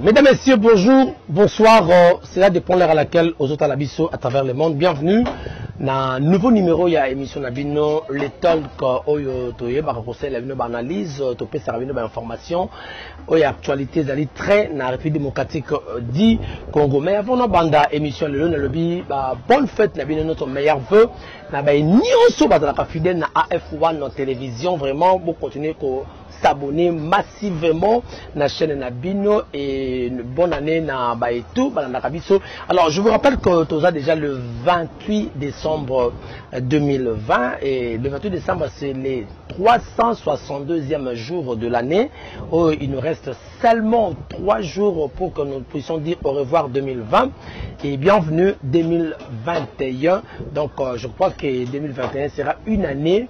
Mesdames, Messieurs, bonjour, bonsoir. C'est là dépend l'heure à laquelle aux autres Alabiso à travers le monde. Bienvenue dans un nouveau numéro. Il y a émission Nabino, les talks, Oyo Toye, Barakose, la analyse, Topé Saravino, information, Oyo actualité, Zali, très, na République démocratique dit Congo. Mais avant la bande émission, le lobby, bonne fête, Nabino, notre meilleur vœu. Nabaye Nyonso, Bazalaka fidèle, na AF1, en télévision, vraiment, pour continuer s'abonner massivement à la chaîne Nabino et une bonne année na Baetou. Alors je vous rappelle que tu as déjà le 28 décembre 2020 et le 28 décembre c'est les 362e jour de l'année. Oh, il nous reste seulement 3 jours pour que nous puissions dire au revoir 2020 et bienvenue 2021. Donc je crois que 2021 sera une année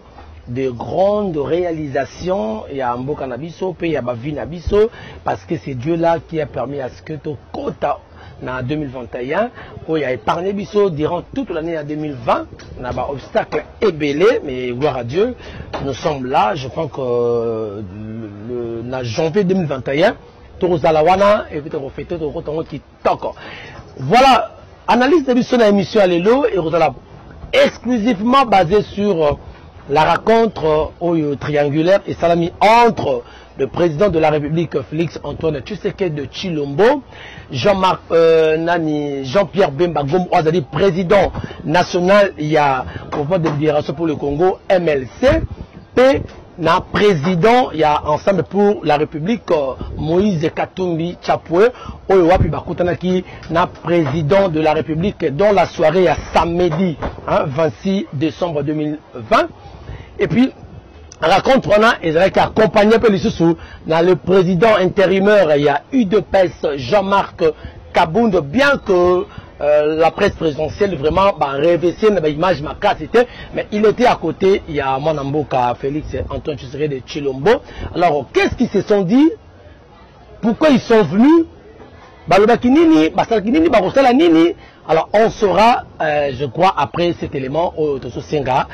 de grandes réalisations. Il y a un beau cannabiso, puis il y a vie nabiso, parce que c'est Dieu là qui a permis à ce que tu quota en 2021, où il y a épargné biso durant toute l'année en 2020. On a un obstacle ébélé, mais gloire à Dieu, nous sommes là. Je crois que le janvier 2021, tout Zalawana et puis tout refait tout qui toque. Voilà, analyse de biso dans l'émission Allélo et exclusivement basée sur la rencontre triangulaire et salami entre le président de la République Félix Antoine Tshisekedi de Tshilombo, Jean-Pierre Bemba Gombo, président national, il y a Mouvement de libération pour le Congo, MLC, et na président, il y a Ensemble pour la République, Moïse Katumbi Tchapoué, Oyowapi Bakutanaki, na président de la République, dans la soirée à samedi, 26 décembre 2020. Et puis, raconte on a accompagné un peu les sous dans le président intérimaire, il y a UDPS Jean-Marc Kabound, bien que la presse présidentielle vraiment révélé une image macacité, mais il était à côté, il y a Monamboka Félix Antoine Tshisekedi de Tshilombo. Alors, qu'est-ce qu'ils se sont dit? Pourquoi ils sont venus? Alors on saura, je crois, après cet élément au Tososenga,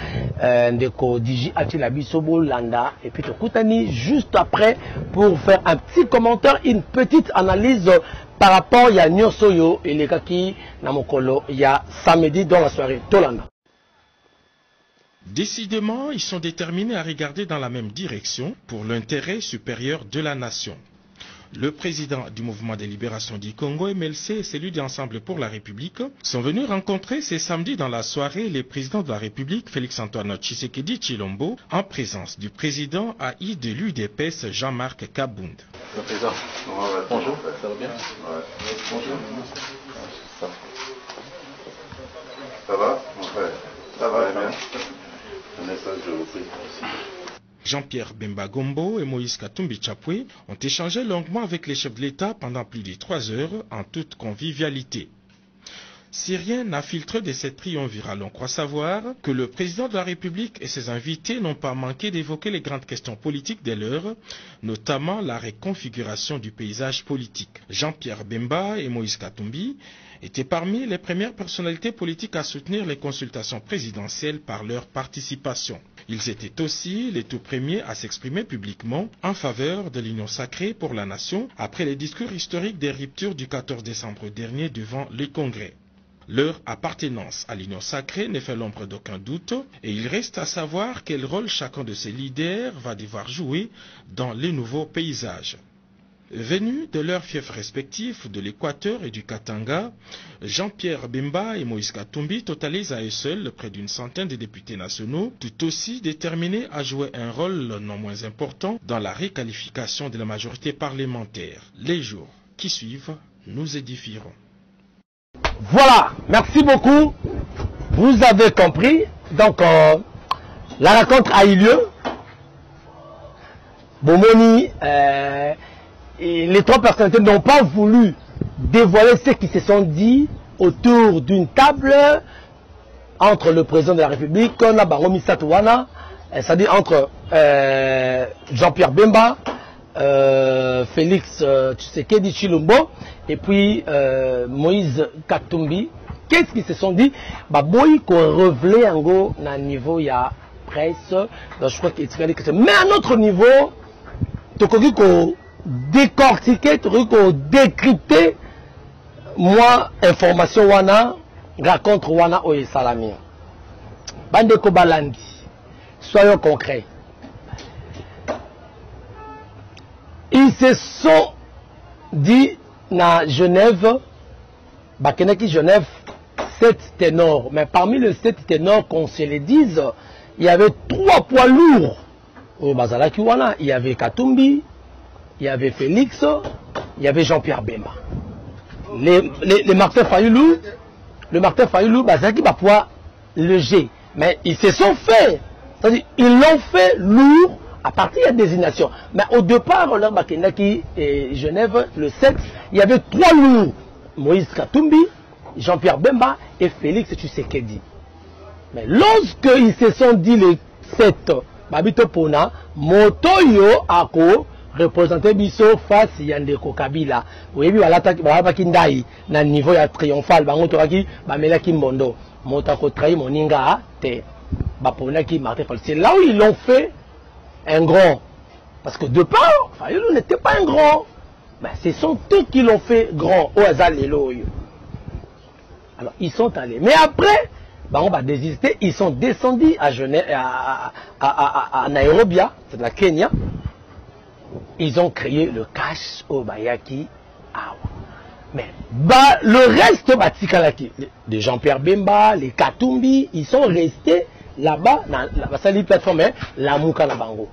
de Kodiji Atilabisobo Landa, et puis Tokutani, juste après, pour faire un petit commentaire, une petite analyse par rapport à Nyosoyo et les Kaki Namokolo, il y a samedi dans la soirée Tolanda. Décidément, ils sont déterminés à regarder dans la même direction pour l'intérêt supérieur de la nation. Le président du mouvement de libération du Congo, MLC, et celui d'Ensemble pour la République sont venus rencontrer ce samedi dans la soirée les présidents de la République, Félix Antoine Tshisekedi Tshilombo, en présence du président AI de l'UDPS, Jean-Marc Kabound. Le président, bonjour, ça va bien? Bonjour. Ça va, mon frère? Ça va bien. Un message, je vous prie. Jean-Pierre Bemba Gombo et Moïse Katumbi Tchapoué ont échangé longuement avec les chefs de l'État pendant plus de 3 heures en toute convivialité. Si rien n'a filtré de cette triumvirale, on croit savoir que le président de la République et ses invités n'ont pas manqué d'évoquer les grandes questions politiques de l'heure, notamment la reconfiguration du paysage politique. Jean-Pierre Bemba et Moïse Katumbi étaient parmi les premières personnalités politiques à soutenir les consultations présidentielles par leur participation. Ils étaient aussi les tout premiers à s'exprimer publiquement en faveur de l'union sacrée pour la nation après les discours historiques des ruptures du 14 décembre dernier devant le Congrès. Leur appartenance à l'union sacrée ne fait l'ombre d'aucun doute et il reste à savoir quel rôle chacun de ces leaders va devoir jouer dans les nouveaux paysages. Venus de leurs fiefs respectifs de l'Équateur et du Katanga, Jean-Pierre Bemba et Moïse Katumbi totalisent à eux seuls près d'une centaine de députés nationaux, tout aussi déterminés à jouer un rôle non moins important dans la requalification de la majorité parlementaire. Les jours qui suivent, nous édifierons. Voilà, merci beaucoup. Vous avez compris. Donc, la rencontre a eu lieu. Bomoni, et les 3 personnalités n'ont pas voulu dévoiler ce qui se sont dit autour d'une table entre le président de la République, Baromi Satouana, c'est-à-dire entre Jean-Pierre Bemba, Félix Tshisekedi Tshilombo et puis Moïse Katumbi. Qu'est-ce qu'ils se sont dit? Boy qu'on révélé en gros à niveau il y a presse. Donc je crois qu'il mais à notre niveau, Tokogi ko décortiquer, décrypter, moi, information wana, raconte wana oye salami. Bande Kobalandi, soyons concrets. Ils se sont dit dans Genève, Bakenaki Genève, 7 ténors. Mais parmi les 7 ténors, qu'on se les dise, il y avait 3 poids lourds. Au Bazalaki wana, il y avait Katumbi, il y avait Félix, il y avait Jean-Pierre Bemba. Les Martin Fayoulou, le Martin Fayoulou, Bazalaki va pouvoir léger. Mais ils se sont fait. C'est-à-dire, ils l'ont fait lourd à partir de la désignation. Mais au départ, leur Bakenaki et Genève, le 7, il y avait 3 lourds. Moïse Katumbi, Jean-Pierre Bemba et Félix Tshisekedi. Mais lorsqu'ils se sont dit les 7, Babito Pona, Motoyo Ako, représenté Bisso face Yandeko Kabila. Vous voyez, voilà, Kindai, na niveau triomphal, Bangotoraki, Bamelaki Mondo, Motako Trahi Moninga, Te, Baponaki Martin Fall. C'est là où ils l'ont fait un grand. Parce que de part, Fayoulou n'était pas un grand. Mais ce sont eux qui l'ont fait grand au hasard les loyaux. Alors ils sont allés. Mais après, bah, on va désister. Ils sont descendus à Genève, à Nairobi, c'est la Kenya. Ils ont créé le cash au Bayaki Awa. Mais bah, le reste, bah, les Jean-Pierre Bemba, les Katumbi, ils sont restés là-bas, dans la plateforme, hein, la Mouka na Bango.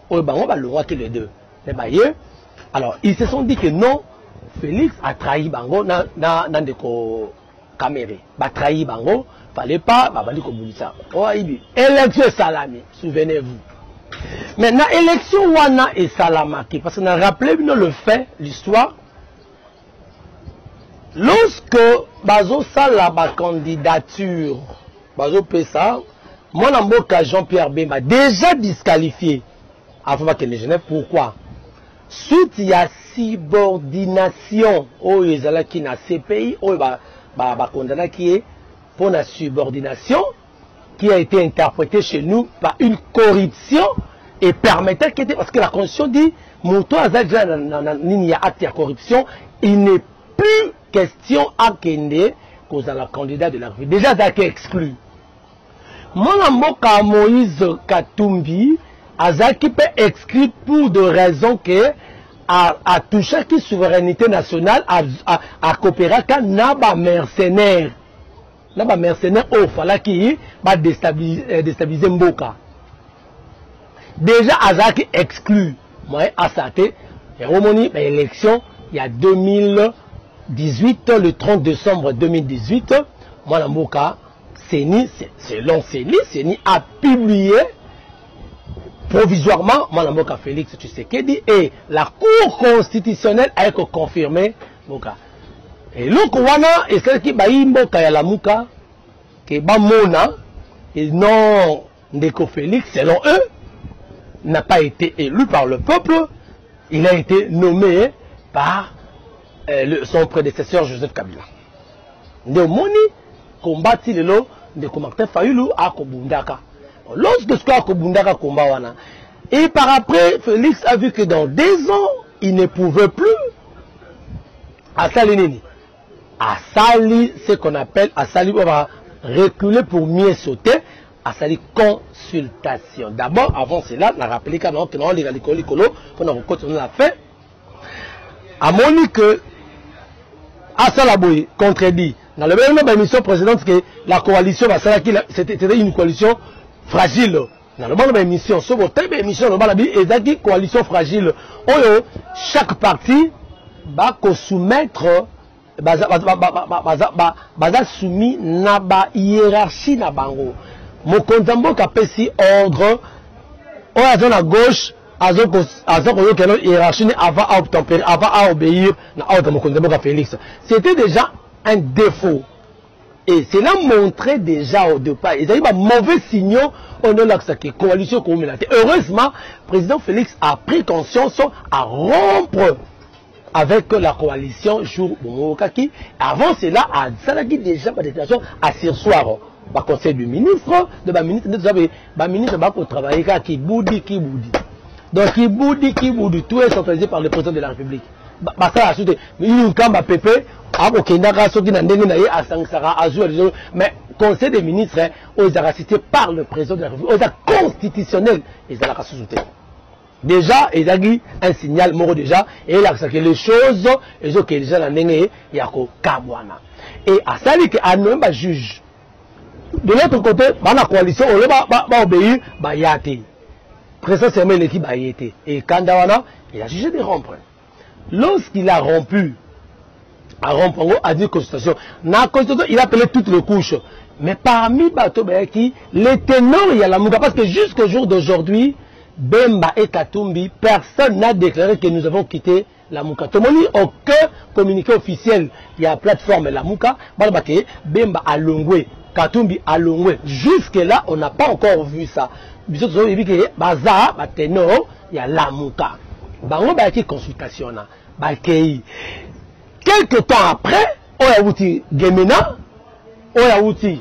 Au Bango, bah, le roi qui les deux. Les bailleurs. Alors, ils se sont dit que non, Félix a trahi Bango dans des camérés. Il a trahi Bango, il ne fallait pas, il fallait qu'on ça. Élection Salami, souvenez-vous. Maintenant, élection Wana et Salamaki, parce qu'on a rappelé le fait, l'histoire, lorsque Bazo Sala ma candidature, Bazo Pessa, mon amour Jean-Pierre Bemba, déjà disqualifié, avant que les Genève, pourquoi? Suite il y a subordination au qui na CPI au condamné qui est pour la subordination qui a été interprétée chez nous par une corruption et permettait que parce que la constitution dit moto azadja nini ya acte de corruption il n'est plus question à kende cause la candidat de la République déjà ça qui exclu mon amoka Moïse Katumbi Azaki peut exclure pour de raisons que à toucher qui souveraineté nationale à coopérer avec naba mercenaire au fala qui va déstabiliser Mboka. Déjà Azaki exclut moi à Sate et Romoni l'élection il y a 2018 le 30 décembre 2018 moi la Mboka selon Seni a publié provisoirement, Manamoka Félix Tshisekedi et la Cour constitutionnelle a confirmé Moka. Et le Kouana, et ce qui va y Mboka ya la Mouka, qui va Mona, et non Ndeko Félix, selon eux, n'a pas été élu par le peuple, il a été nommé par son prédécesseur Joseph Kabila. Ndemoni, combattit le lot de Martin Fayoulou à Kobundaka. Lorsque ce a Kobundaka Kombawana, et par après, Félix a vu que dans 2 ans, il ne pouvait plus à Salinini. À Sali, ce qu'on appelle à Sali, on va reculer pour mieux sauter. À Sali, consultation. D'abord, avant cela, on a rappelé qu'on a les on a fait. À Monique, à Salaboui, contredit. Dans le même émission précédente, que la coalition, c'était une coalition fragile. Dans le monde de l'émission, sur votre émission, le coalition fragile. Chaque parti va soumettre, va soumis na ba hiérarchie na bango. Mon konzambo kapesi ordre, à gauche, à hiérarchie avant à obéir na ordre mon konzambo ka Félix. C'était déjà un défaut. Et cela montrait déjà au départ. Il y a eu un mauvais signal au nom de la coalition communautaire. Heureusement, le président Félix a pris conscience à rompre avec la coalition jour Bomokaki. Avant cela, à Salagi déjà par déclaration à sursoir. Par conseil du ministre, de la ministre, de la ministre va travailler qui boudi. Donc, Kiboudi, tout est centralisé par le président de la République. Ça, mais il y a un camp à Pépé, mais conseil des ministres, ils ont cité par le président de la République, ils ont constitutionnel, ils ont soutenu. Déjà, il y a un signal mort déjà, et il a que les choses, ils ont déjà la nene, il y a Kabwana. Et à ça, il y a un juge. De l'autre côté, la coalition, on va obéir, il y a été. Président c'est l'équipe a été. Et Kandawana, il a jugé de rompre. Lorsqu'il a rompu, a dit constitution. Dans la constitution, il a appelé toutes les couches. Mais parmi Bato Bayaki, les ténors, il y a la Mouka. Parce que jusqu'au jour d'aujourd'hui, Bemba et Katumbi, personne n'a déclaré que nous avons quitté la Mouka. Tomoni, aucun communiqué officiel, il y a la plateforme la Mouka. Bemba a Longwe, Katumbi a Longwe. Jusque-là, on n'a pas encore vu ça. Il y a Baza, Ténor, il y a la Mouka. Bango Bayaki consultation. Quelques temps après, on a outil Gemena, on a outil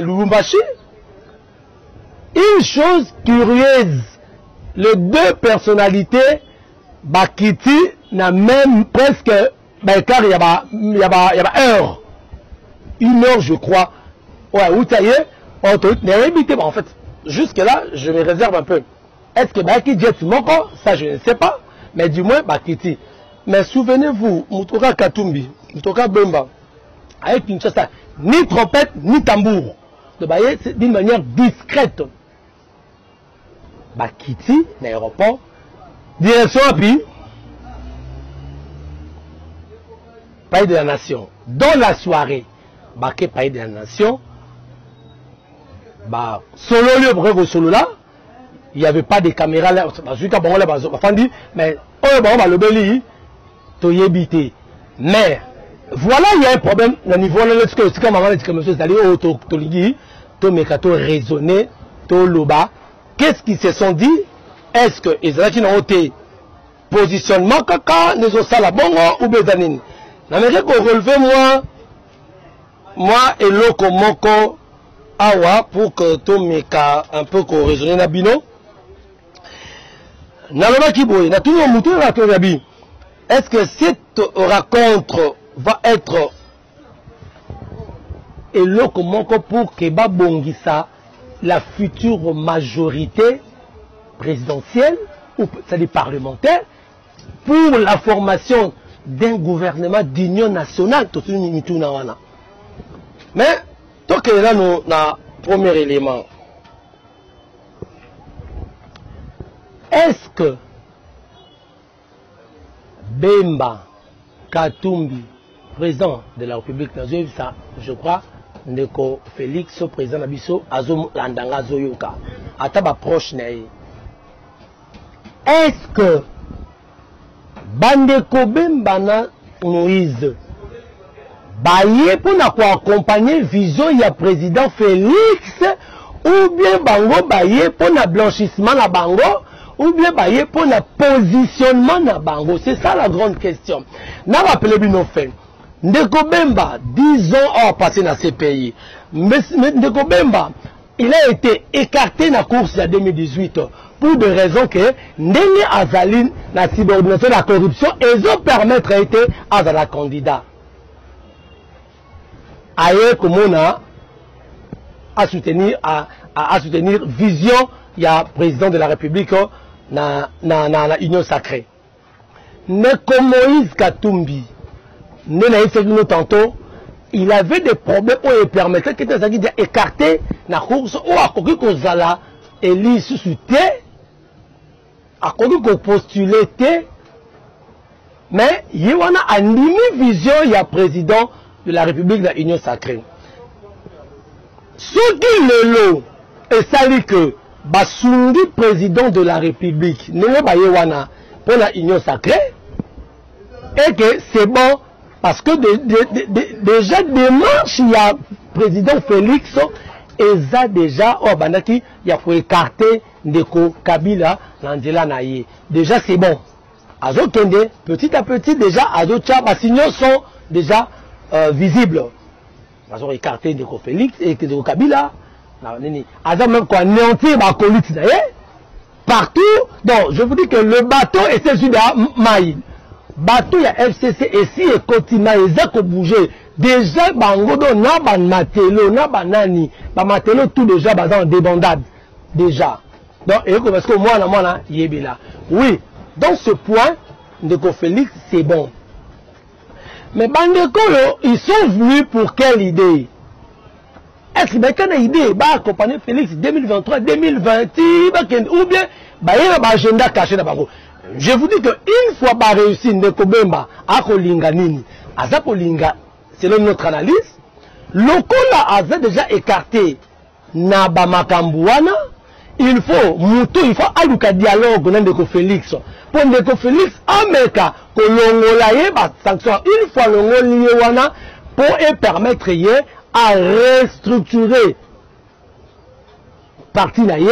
Lubumbashi. Une chose curieuse, les deux personnalités, Bakiti, n'a même presque, car il y a heure. Une heure, je crois. Ouais, où tu es, en fait, jusque-là, je me réserve un peu. Est-ce que Baki Jet Moko, ça je ne sais pas, mais du moins Bakiti. Mais souvenez-vous, Moutoka Katumbi, Moutoka Bemba, avec une chose, ni trompette, ni tambour. C'est d'une manière discrète. Bakiti, l'aéroport, direction à Pi, Pays de la Nation. Dans la soirée, Baké Pays de la Nation, solo lieu pour solo là, il n'y avait pas de caméras là, mais mais voilà, il y a un problème au niveau de qu'est-ce qu'ils se sont dit? Est-ce que les gens qui ont été positionnement kaka ne sont pas la bonne ou bézanine? L'Amérique a relevé moi et l'oko moko awa pour que tout meka un peu qu'on raisonne na bino. Naloma Kiboye, na tout le monde est-ce que cette rencontre va être et l'oko moko pour que Babongisa la future majorité présidentielle ou c'est-à-dire parlementaire pour la formation d'un gouvernement d'union nationale. Mais tant que là nous na premier élément, est-ce que Bemba Katumbi, président de la République, ça, je crois, Ndeko Félix, président Nabiso, Azom Landanga Zoyoka, Ataba proche nae. Est-ce que Bandeko Bembana Moïse Baye pour accompagner vision il y a président Félix ou bien Bango Baye pour le blanchissement na Bango ou bien Baye pour le positionnement na Bango? C'est ça la grande question. N'a rappelé bien fait. Ndeko Bemba, 10 ans ont passé dans ces pays. Mais Ndeko Bemba, il a été écarté dans la course de 2018 pour des raisons que Ndenge Azaline, la subordination, la corruption, ils ont permis d'être à la candidat. Ailleurs, comme on a à soutenir vision, il y a président de la République dans l'Union sacrée. Mais comme Moïse Katumbi, tantôt, il avait des problèmes où il permettait qu'il était écarté la course ou à côté qu'on zala élu sous thé, à côté qu'on postulait thé, mais il y a une vision, il y a président de la République de l'Union sacrée. Ce qui le lot, et ça dit que Basundi président de la République, n'est pas Yewana pour la Union sacrée, et que c'est bon. Parce que déjà démarche, il y a président Félix, et ça déjà, il y a pour écarter Ndeko Kabila, Nandela Naye. Déjà c'est bon. Azo Kende, petit à petit, déjà, Azo Tcha, les signaux sont déjà visibles. Azo écarter Ndeko Félix et Ndeko Kabila, Aza même quoi néantir ma colite partout. Donc je vous dis que le bateau était juste à Maï. Bateau il y a FCC et si et continue ils ont bougé. Déjà bangodo na ban matelo na banani ba matelo tout déjà bazan débandade déjà. Donc et parce que moi là yebela. Oui, dans ce point Ndeko Félix c'est bon. Mais Bandeko ils sont venus pour quelle idée? Est-ce que quelle idée va accompagner Félix 2023 2020 ou bien bah il y a un agenda caché dans bango. Je vous dis que une fois ba réussi Ndeko Bemba à kolinga nini aza kolinga selon notre analyse, Lokola a déjà écarté Naba Makambouana. Il faut aluka dialogue avec Ndeko Félix. Pour Ndeko Félix, Ameka, que l'ongolaye ba sanction. Une fois l'ongoliye wana pour permettre à restructurer parti naye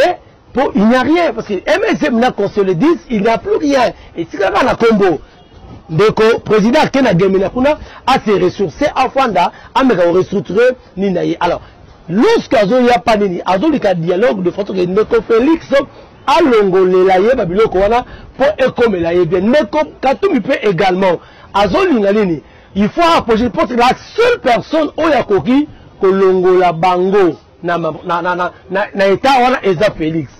pour il n'y a rien parce que MSM qu'on se le dise, il n'y a plus rien. Et si ça va na combo. Ndeko président Kena Gemina Kuna a se ressourcé à Fanda a restructuré Ninaye. Alors, lorsqu'il n'y a pas de dialogue de façon que Ndeko Félix a longolé la ye babiloko wana pour écomer la ye bien. Ndeko Katumi peut également Azo Lingalini. Il faut approcher pour la seule personne où ya koki ko longola bango na état wana eza Félix.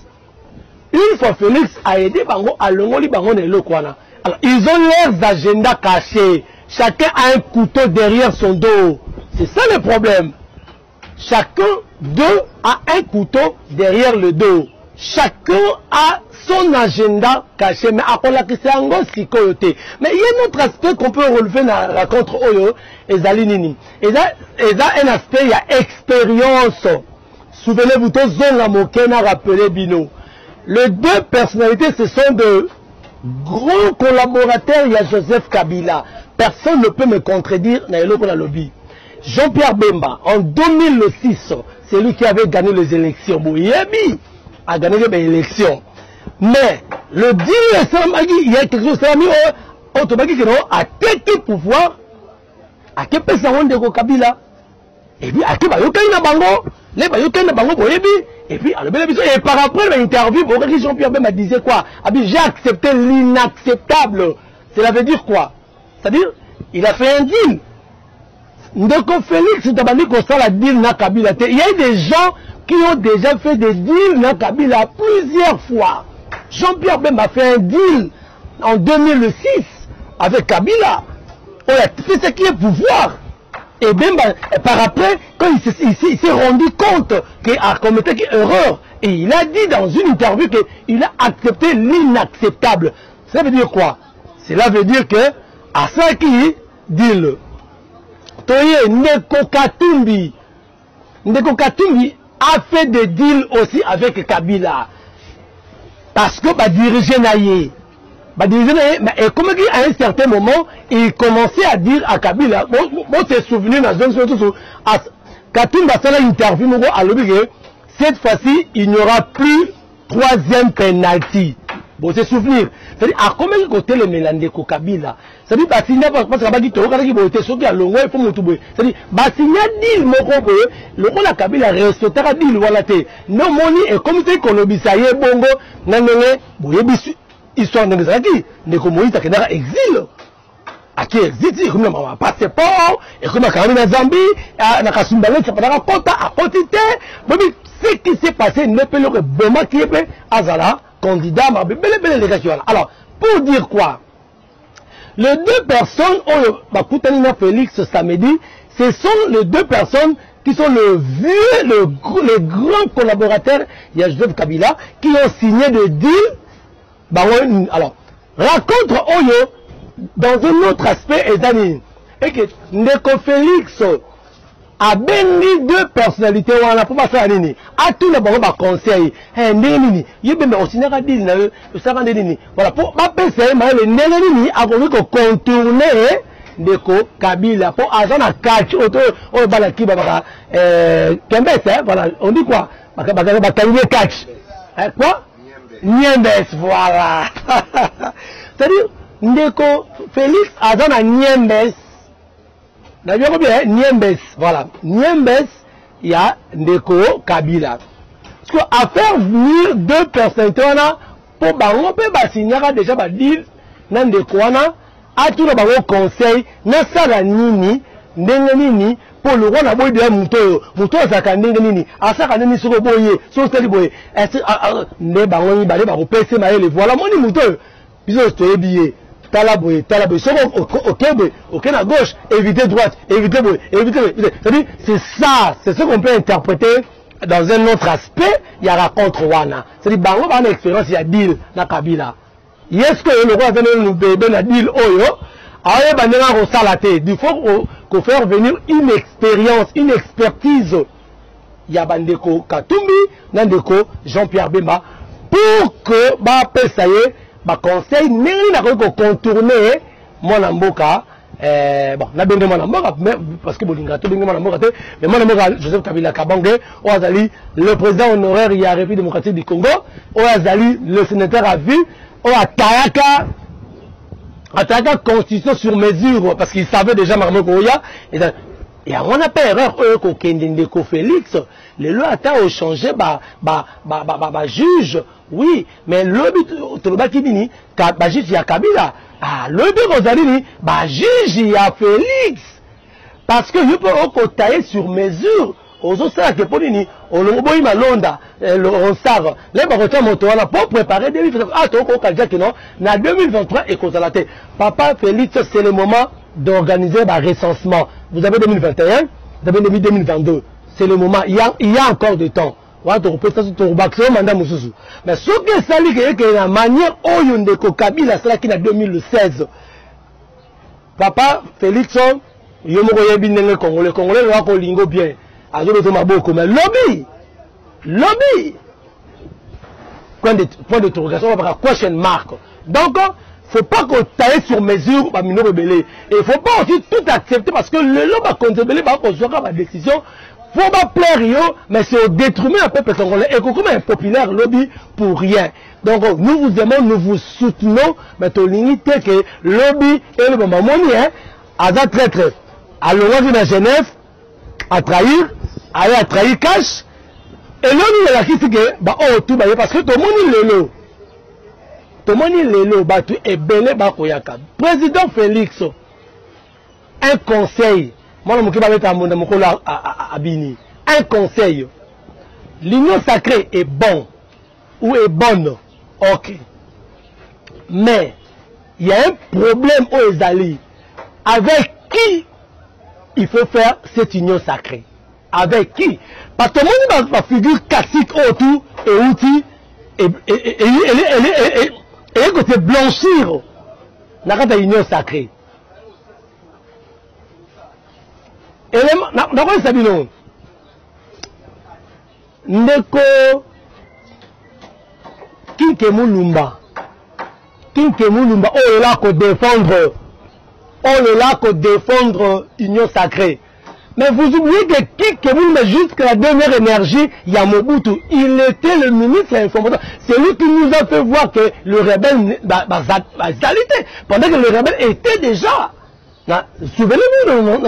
Une fois Félix a aidé bango à longoli bango na eloko wana. Alors, ils ont leurs agendas cachés. Chacun a un couteau derrière son dos. C'est ça le problème. Chacun d'eux a un couteau derrière le dos. Chacun a son agenda caché. Mais après la question, mais il y a un autre aspect qu'on peut relever dans la contre Oyo et Zalinini. Et ça, un aspect, il y a expérience. Souvenez-vous, tous la Mokena rappelé Bino. Les deux personnalités, ce sont de gros collaborateur, il y a Joseph Kabila. Personne ne peut me contredire dans le lobby. Jean-Pierre Bemba, en 2006, c'est lui qui avait gagné les élections. Boyebi a gagné les élections. Mais le 10 il y a quelque chose qui a mis à tête pouvoir, à quel personne de Kabila. Et puis, à quel bango, les bango boyebi. Et puis, et par après l'interview, Jean-Pierre Bemba disait quoi? J'ai accepté l'inacceptable. Cela veut dire quoi? C'est-à-dire, il a fait un deal. Ndeko Félix, la deal na Kabila. Il y a des gens qui ont déjà fait des deals na Kabila plusieurs fois. Jean-Pierre Bemba a fait un deal en 2006 avec Kabila. On a fait ce qui est pouvoir. Et Bemba, par après, quand il s'est rendu compte qu'il a commis une erreur, et il a dit dans une interview qu'il a accepté l'inacceptable. Ça veut dire quoi? Cela veut dire que, à ça qui dit Toye Ndeko Katumbi a fait des deals aussi avec Kabila. Parce que, diriger Naye. Et comme à un certain moment, il commençait à dire à Kabila, bon, t'es souvenu dans une chose, Katumba fait l'interview, cette fois-ci, il n'y aura plus troisième penalty. Bon, c'est souvenir. C'est-à-dire, à combien de côtés le Mélandeko Kabila? C'est-à-dire, parce qu'il a pas dit, il faut me c'est-à-dire, Basigna dit, le rôle à Kabila restera dit, voilà, non, moni, et comme tu es colobisaye, bongo, nanone, histoire de Zaki, Ndeko Moïse a fait exil. À qui exil, comme un passeport, et comme un carnet de Zambie, à la Kasumbalé, ça peut être Kota, à quantité. Ce qui s'est passé, ne peut le Bema qui est Azala, candidat, ma belle délégation. Alors, pour dire quoi? Les deux personnes, Bakoutanina Félix samedi, ce sont les deux personnes qui sont les grands collaborateurs, il y a Joseph Kabila, qui ont signé des deals. Alors, raconte Oyo dans un autre aspect, et que Ndeko Félix a béni deux personnalités, on a pas faire nini. À tout le monde, conseil, nini, il y a aussi n'a dit, voilà, pour ma PC, le nini a voulu contourner Ndeko Kabila pour agent à catch auto au balaki baba Kembes, voilà, on dit quoi? Catch. Quoi? Niembes, voilà. C'est-à-dire, Ndeko Félix agent à Niembes. Niembes, voilà. Niembes, il y a Ndeko Kabila. Parce qu'à faire venir deux personnalités, pour bango pe basignaka déjà ba deal na Ndeko wana a tout le bango conseil na sala nini ndenge nini pour le roi na boy de muto azaka ndenge nini asaka nini soko boye so steli boye ne bango ni bale ba ko pese maele voilà moni muto biso to ebiye tala boye soko ok na gauche éviter droite éviter boye éviter c'est ça qu'on peut interpréter dans un autre aspect. Il y a raconte wana c'est dire bango ba na expérience il y a deal na Kabila est-ce que le roi venu nous bébé na deal oyo aye bandenga ko salate il faut qu'on faire venir une expérience une expertise ya bandeko Katumbi na ndeko Jean-Pierre Bemba pour que ba pesaye ba conseil nini na ko contourner mwana mboka bon na bende mwana mboka parce que bolinga to benge mwana mboka te mais mwana mboka Joseph Kabila Kabange o azali le président honoraire ya République démocratique du Congo o azali le sénateur à vie o atayaka constitution sur mesure parce qu'il savait déjà Marmo Koya et on a pas erreur ko kendende ko Félix les lois a changé juge oui mais le but to ba kidini ka ba juge ya Kabila le but Rosalie ba juge ya Félix parce que il peut tailler sur mesure aux autres que pour ni on le boy malonda on sar les barotia motoana pour préparer 2023 to ko kalja que non na 2023 et qu'on la tête papa Félix c'est le moment d'organiser un recensement. Vous avez 2021, vous avez 2022. C'est le moment, il y a encore de temps. Mais ce que ça dit que la manière où on a Kabila, c'est là qu'il a 2016. Papa Félix, il y a un Congolais, les Congolais, il y a un lingo bien. Mais lobby. Point d'interrogation, question marque. Donc, il ne faut pas qu'on taille sur mesure par Mino Rebelle. Et il ne faut pas aussi tout accepter parce que le lot va contrebeller, va construire ma décision. Il ne faut pas plaire, mais c'est au détriment un peuple congolais. Et comme un populaire lobby pour rien. Donc nous vous aimons, nous vous soutenons, mais tu limite que lobby et le moment à traître. À l'origine à Genève, à trahir, à trahir cash. Et lobby il a dit que tout parce que tout le monde est le lot. Tomoni lelo batu ebele bakoyaka président Félix un conseil moi mo kiba beta monde mokolo abini un conseil l'union sacrée est bon ou est bonne OK mais il y a un problème aux Ezali avec qui il faut faire cette union sacrée avec qui parce que moi ma figure classique autour et outil et que c'est blanchir dans l'union sacrée. Et dans quoi ça dit non? Ndeko Kinkemulumba, oh là qu'on défendre l'union sacrée. Mais vous oubliez que Kinkemulumba jusqu'à la dernière énergie, Yamobutu, il était le ministre informateur. C'est lui qui nous a fait voir que le rebelle pendant que le rebelle était déjà. Souvenez-vous,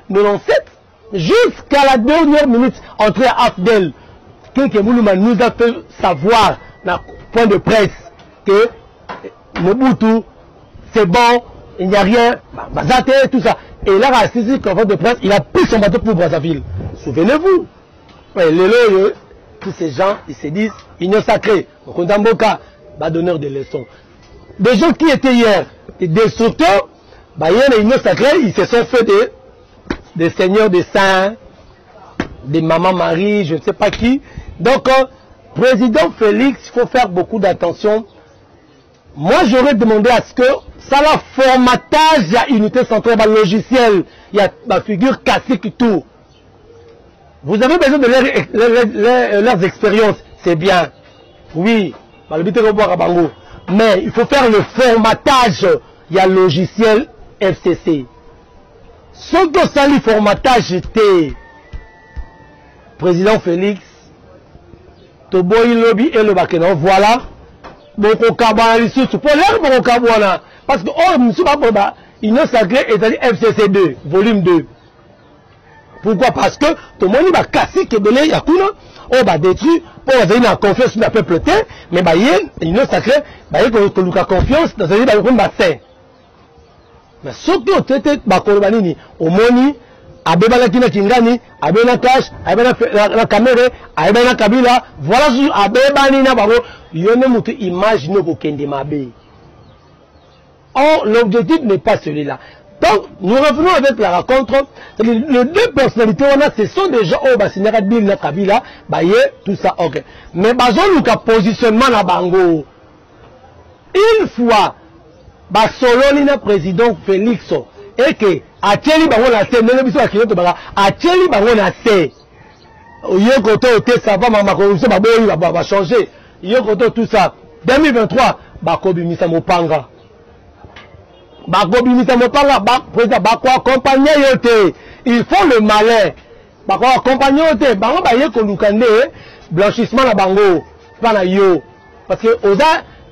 97, jusqu'à la dernière minute, entrée à Afdel, Kinkemulumba nous a fait savoir, dans point de presse, que Mobutu, c'est bon, il n'y a rien, Bazate, tout ça. Et là, à Sisi, conférence de presse, il a pris son bateau pour Brazzaville. Souvenez-vous. Ouais, tous ces gens, ils se disent, union sacrée. Donc, on a un boca, donneur de leçons. Des gens qui étaient hier, des destructeurs, hier, les unions sacrées, ils se sont fait des seigneurs des saints, des mamans Marie, je ne sais pas qui. Donc, président Félix, il faut faire beaucoup d'attention. Moi, j'aurais demandé à ce que ça la formatage, il y a unité centrale, logiciel, il y a ma figure classique et tout. Vous avez besoin de leurs expériences, c'est bien. Oui, mais il faut faire le formatage, il y a logiciel FCC. Ce que ça le formatage était, président Félix, Toboy Lobby et le Bakena, voilà. Boko Kabana Lissou, pour l'air Boko Kabana. Parce que, oh, Moussouba Boba, Union Sacrée est à FCC 2, volume 2. Pourquoi? Parce que tout le monde va casser Kebele Yakuna, on va détruire, pour avoir une confiance dans le peuple, mais il y a une sacrée, il y a une confiance dans le bassin. Mais surtout, au Moni, Abeba Kina Kingani, Abena Cash, Abena Kamere, Abena Kabila, voilà sur Abeba Nina Baro, Yonemutu imagine au Kendemabe. Or, l'objectif n'est pas celui-là. Donc, nous revenons avec la rencontre. Les deux personnalités, ce sont des gens, oh, bah, c'est Naradbil, Kabila, bah, tout ça, ok. Mais, bah, on a un positionnement à Bango. Une fois, bah, solo, le président Félix, et que, à Thierry, bah, on a fait, non, biso, à Kyoto, bah, à Thierry, bah, on a fait. Yokoto, ça va, ma corruption, bah, changer. Yokoto, tout ça. 2023, bah, Kobi, Misa Mopanga. Il faut le malin. Blanchissement la bango. Parce que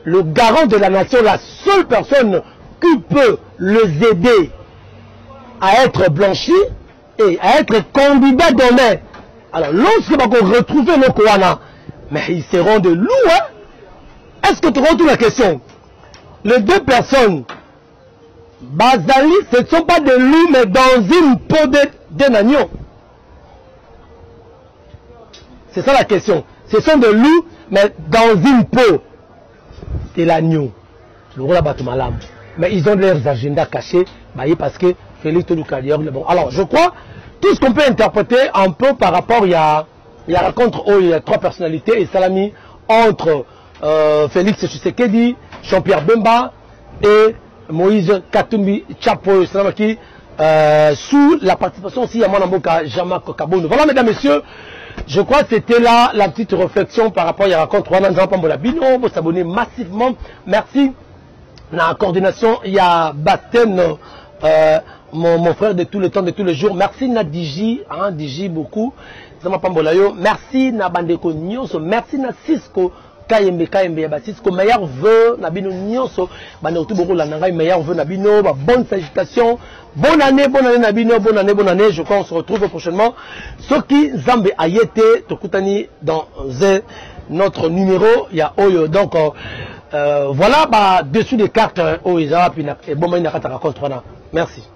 le garant de la nation, la seule personne qui peut les aider à être blanchi et à être candidat demain. Alors, lorsque on retrouve le Koana, mais ils seront de loups. Hein? Est-ce que tu retrouves la question? Les deux personnes, Bazali, ce ne sont pas des loups, mais dans une peau d'un agneau. C'est ça la question. Ce sont des loups, mais dans une peau de l'agneau. Mais ils ont leurs agendas cachés, parce que Félix Touloukadior, bon. Alors, je crois, tout ce qu'on peut interpréter un peu par rapport, il y a rencontre où il y a trois personnalités, et Salami, entre Félix Tshisekedi, Jean-Pierre Bemba et Moïse Katumbi Chapo Salamaki, sous la participation aussi à Manamboka Jamak Kaboun. Voilà, mesdames, messieurs, je crois que c'était là la petite réflexion par rapport à la rencontre. Vous s'abonnez massivement. Merci. La coordination, il y a Basten, mon frère de tout le temps, de tous les jours. Merci Nadiji, hein, Diji beaucoup. Merci Nabandeko Nyonso. Merci na Cisco. Kayembe Cisco, meilleur vœu, Nabino Nyonso, meilleur vœu, Nabino, bonne salutation, bonne année, Nabino, bonne année, je crois qu'on se retrouve prochainement. Soki Zambe Ayete, Tokutani, dans notre numéro, il y a Oyo, donc, voilà, dessus des cartes, Oyo, et bon, merci.